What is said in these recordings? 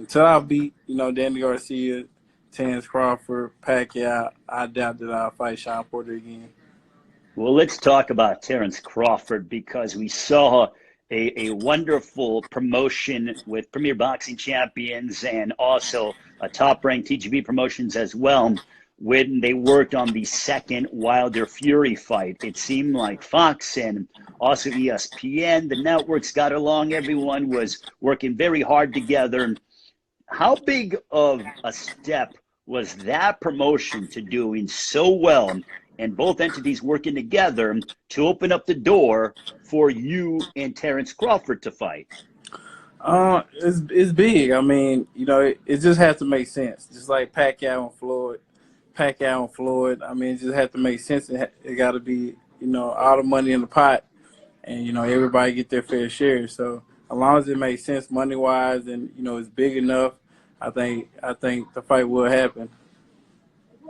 until I beat, Danny Garcia, Terence Crawford, Pacquiao, I doubt that I'll fight Sean Porter again. Well, let's talk about Terence Crawford because we saw a wonderful promotion with Premier Boxing Champions and also a top-ranked TGB Promotions as well when they worked on the second Wilder Fury fight. It seemed like Fox and also ESPN, the networks got along. Everyone was working very hard together. How big of a step was that promotion to doing so well and both entities working together to open up the door for you and Terence Crawford to fight? It's big. I mean, it just has to make sense. Just like Pacquiao and Floyd. I mean, it just has to make sense. It got to be, all the money in the pot, and everybody get their fair share. So as long as it makes sense money wise, and it's big enough, I think the fight will happen.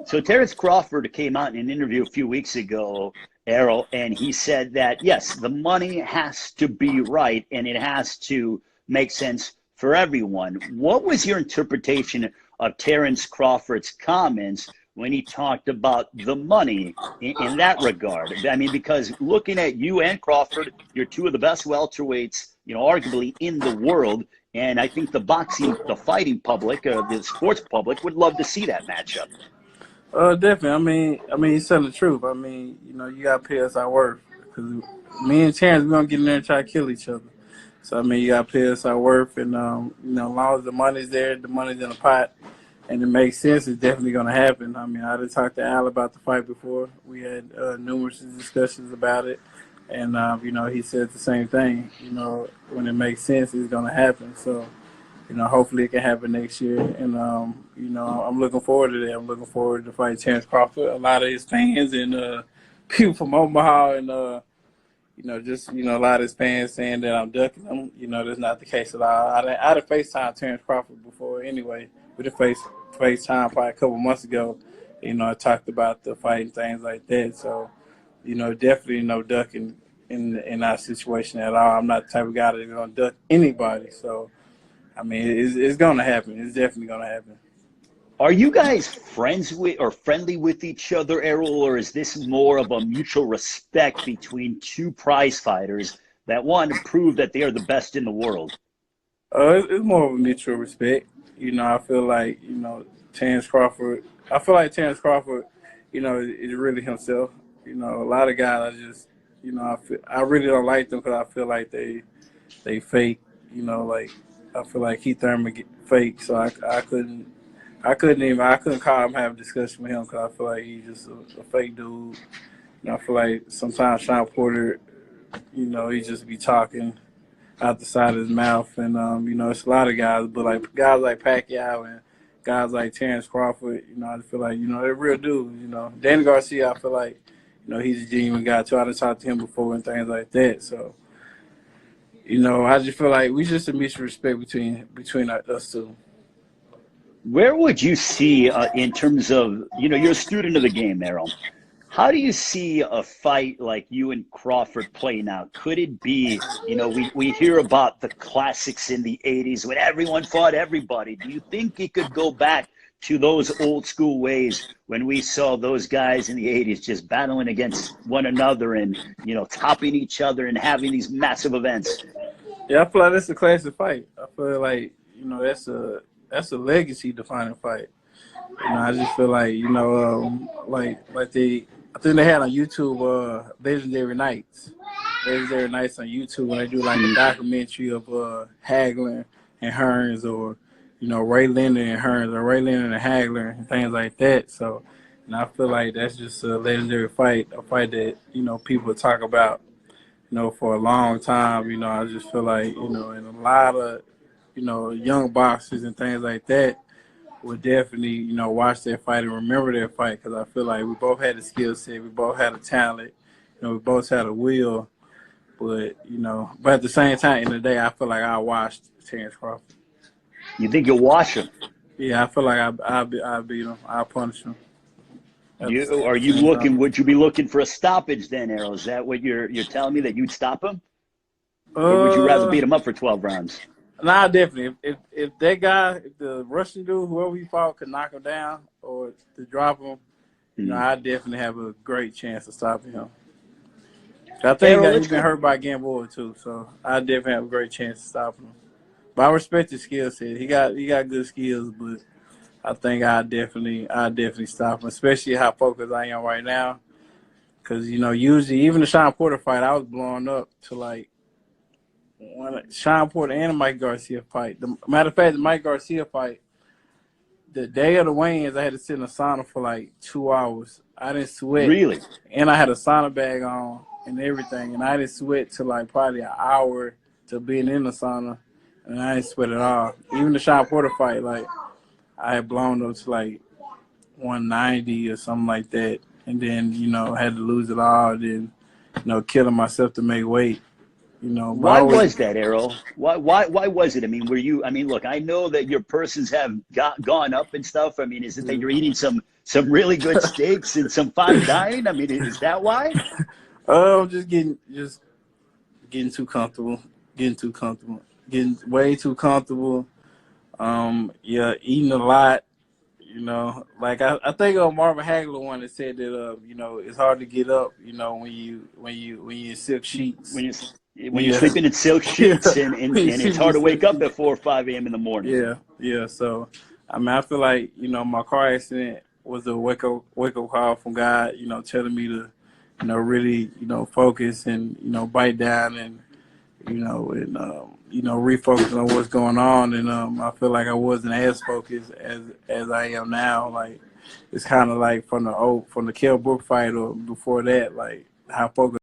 So Terence Crawford came out in an interview a few weeks ago, Errol, and he said that, yes, the money has to be right and it has to make sense for everyone. What was your interpretation of Terence Crawford's comments when he talked about the money in that regard? I mean, because looking at you and Crawford, you're two of the best welterweights, arguably in the world. And I think the fighting public, the sports public would love to see that matchup. Definitely. I mean, he's telling the truth. I mean, you gotta pay us our worth because me and Terrence, we're gonna get in there and try to kill each other. So I mean, you gotta pay us our worth, and as long as the money's there, the money's in the pot, and it makes sense, it's definitely gonna happen. I mean, I did talk to Al about the fight before. We had numerous discussions about it, and he said the same thing. When it makes sense, it's gonna happen. So. Hopefully it can happen next year. And, I'm looking forward to that. I'm looking forward to fight Terence Crawford. A lot of his fans and people from Omaha and, a lot of his fans saying that I'm ducking them. That's not the case at all. I'd have FaceTimed Terence Crawford before anyway. We did FaceTime probably a couple months ago. I talked about the fight and things like that. So, definitely no ducking in our situation at all. I'm not the type of guy that's going to duck anybody. So, I mean, it's going to happen. It's definitely going to happen. Are you guys friends with or friendly with each other, Errol, or is this more of a mutual respect between two prize fighters that want to prove that they are the best in the world? It's more of a mutual respect. I feel like, Terence Crawford, is really himself. A lot of guys, I really don't like them because I feel like they fake, I feel like Keith Thurman get fake, so I couldn't call him have a discussion with him because I feel like he's just a fake dude. I feel like sometimes Sean Porter, he just be talking out the side of his mouth, and it's a lot of guys, but like guys like Pacquiao and guys like Terence Crawford, I just feel like they're real dudes. Danny Garcia, I feel like he's a genuine guy too. I just talked to him before and things like that, so. I just feel like we just a mutual respect between us two. Where would you see in terms of, you're a student of the game, Errol. How do you see a fight like you and Crawford playing out? Could it be, we hear about the classics in the 80s when everyone fought everybody. Do you think it could go back to those old school ways when we saw those guys in the 80s just battling against one another and, topping each other and having these massive events? Yeah, I feel like that's a classic fight. I feel like, that's a legacy defining fight. I just feel like, I think they had on YouTube Legendary Nights. Legendary Nights on YouTube when they do like a documentary of Hagler and Hearns, or Ray Leonard and Hearns, or Ray Leonard and Hagler and things like that. So, I feel like that's just a legendary fight, a fight that people talk about for a long time. I just feel like and a lot of young boxers and things like that would definitely watch that fight and remember that fight, because I feel like we both had the skill set, we both had a talent, we both had a will. But, but at the same time, in the day, I feel like I watched Terence Crawford. You think you'll wash him? Yeah, I feel like I'll beat him. I'll punish him. Would you be looking for a stoppage then, Errol? Is that what you're telling me, that you'd stop him? Or would you rather beat him up for 12 rounds? Nah, definitely. If that guy, if the Russian dude, whoever he fought, could knock him down or to drop him, Hmm. I definitely have a great chance of stopping him. I think Errol, he's let's been go. hurt by Gamboa too, so I definitely have a great chance of stopping him. But I respect his skill set. He got good skills, but I think I definitely stop him, especially how focused I am right now. Because usually even the Sean Porter fight, I was blowing up to like when Sean Porter and the Mike Garcia fight. The matter of fact, the Mike Garcia fight, the day of the weigh-ins, I had to sit in a sauna for like 2 hours. I didn't sweat, Really? and I had a sauna bag on and everything, and I didn't sweat till like probably an hour to being in the sauna, and I didn't sweat at all. Even the Sean Porter fight, like I had blown up to like 190 or something like that, and then had to lose it all, then killing myself to make weight. But I Why was was that, Errol? Why was it? I mean, were you? I mean, look, I know that your persons have gone up and stuff. I mean, is it that you're eating some really good steaks and some fine dining? I mean, is that why? just getting too comfortable, getting way too comfortable. Yeah, eating a lot. Like I think Marvin Hagler one that said that it's hard to get up. When you silk sheets. When you when you're Yeah, sleeping in silk yeah. sheets and When you it's sleep in hard to silk wake up sheets. at 4 or 5 a.m. in the morning. Yeah, yeah. So I mean, I feel like my car accident was a wake up call from God. Telling me to really focus and bite down and refocus on what's going on. And I feel like I wasn't as focused as I am now. Like it's kind of like from the Kell Brook fight or before that, like how focused